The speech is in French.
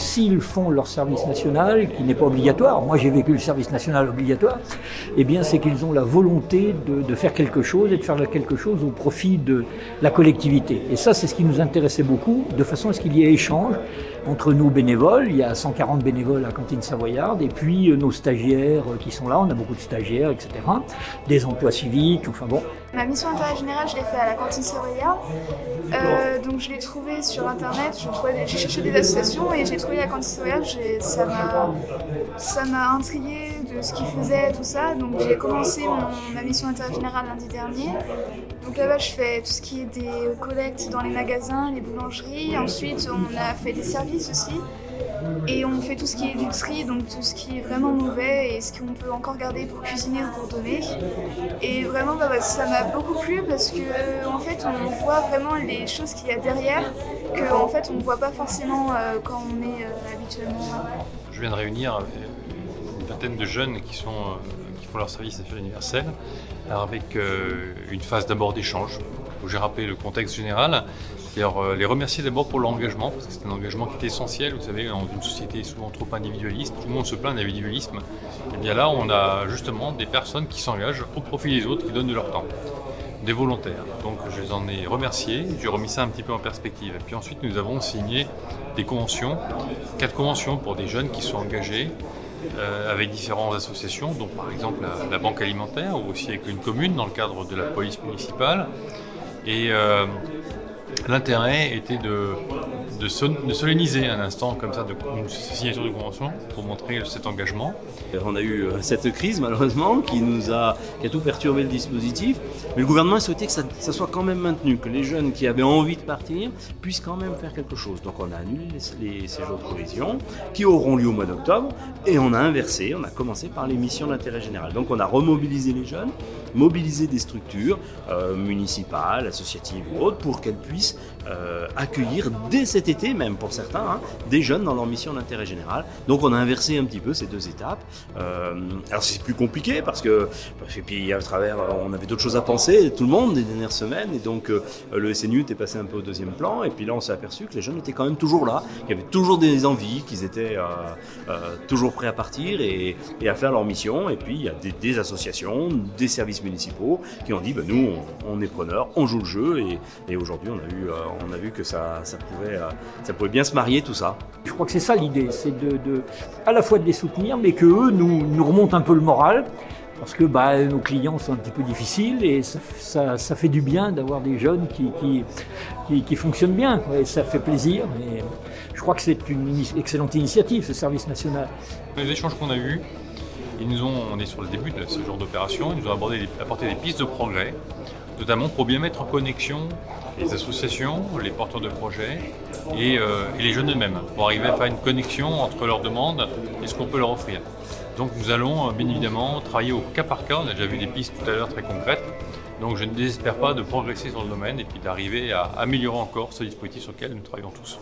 s'ils font leur service national, qui n'est pas obligatoire, moi j'ai vécu le service national obligatoire, eh bien c'est qu'ils ont la volonté de faire quelque chose et de faire quelque chose au profit de la collectivité. Et ça, c'est ce qui nous intéressait beaucoup, de façon à ce qu'il y ait échange entre nous bénévoles. Il y a 140 bénévoles à Cantine Savoyarde, et puis nos stagiaires qui sont là, on a beaucoup de stagiaires, etc. Des emplois civiques, enfin bon. Ma mission d'intérêt général, je l'ai fait à la Cantine Savoyarde. Donc je l'ai trouvée sur internet, j'ai cherché des associations et j'ai trouvé la Cantine Savoyarde. Ça m'a intriguée de ce qu'ils faisaient, tout ça. Donc j'ai commencé ma mission d'intérêt général lundi dernier. Donc là-bas, je fais tout ce qui est des collectes dans les magasins, les boulangeries. Ensuite, on a fait des services aussi. Et on fait tout ce qui est du tri, donc tout ce qui est vraiment mauvais et ce qu'on peut encore garder pour cuisiner ou pour donner. Et vraiment, ça m'a beaucoup plu parce que en fait, on voit vraiment les choses qu'il y a derrière, qu'en fait, on ne voit pas forcément quand on est habituellement. Je viens de réunir une vingtaine de jeunes qui font leur service national universel, avec une phase d'abord d'échange, où j'ai rappelé le contexte général. C'est-à-dire les remercier d'abord pour l'engagement, parce que c'est un engagement qui est essentiel. Vous savez, dans une société souvent trop individualiste, tout le monde se plaint d'individualisme. Et bien là, on a justement des personnes qui s'engagent au profit des autres, qui donnent de leur temps, des volontaires. Donc je les en ai remerciés, j'ai remis ça un petit peu en perspective. Et puis ensuite, nous avons signé des conventions, 4 conventions pour des jeunes qui sont engagés, avec différentes associations, donc par exemple la banque alimentaire, ou aussi avec une commune dans le cadre de la police municipale. Et l'intérêt était de solenniser un instant comme ça, une signature de convention pour montrer cet engagement. On a eu cette crise malheureusement qui a tout perturbé le dispositif, mais le gouvernement a souhaité que ça soit quand même maintenu, que les jeunes qui avaient envie de partir puissent quand même faire quelque chose. Donc on a annulé les séjours de provision qui auront lieu au mois d'octobre, et on a inversé, on a commencé par les missions d'intérêt général. Donc on a remobilisé les jeunes, mobilisé des structures municipales, associatives ou autres pour qu'elles puissent accueillir dès cet été, même pour certains, des jeunes dans leur mission d'intérêt général. Donc on a inversé un petit peu ces 2 étapes. Alors c'est plus compliqué parce que et puis à travers, on avait d'autres choses à penser, tout le monde, les dernières semaines, et donc le SNU était passé un peu au 2e plan, et puis là on s'est aperçu que les jeunes étaient quand même toujours là, qu'il y avait toujours des envies, qu'ils étaient toujours prêts à partir et à faire leur mission. Et puis il y a des associations, des services municipaux qui ont dit nous on est preneurs, on joue le jeu, et aujourd'hui on a vu que ça pouvait bien se marier tout ça. Je crois que c'est ça l'idée, c'est à la fois de les soutenir, mais qu'eux nous remontent un peu le moral, parce que nos clients sont un petit peu difficiles, et ça fait du bien d'avoir des jeunes qui fonctionnent bien, et ça fait plaisir. Mais je crois que c'est une excellente initiative, ce service national. Les échanges qu'on a eus, on est sur le début de ce genre d'opération, ils nous ont apporté des pistes de progrès, notamment pour bien mettre en connexion les associations, les porteurs de projets et les jeunes eux-mêmes, pour arriver à faire une connexion entre leurs demandes et ce qu'on peut leur offrir. Donc nous allons bien évidemment travailler au cas par cas, on a déjà vu des pistes tout à l'heure très concrètes, donc je ne désespère pas de progresser sur le domaine et puis d'arriver à améliorer encore ce dispositif sur lequel nous travaillons tous.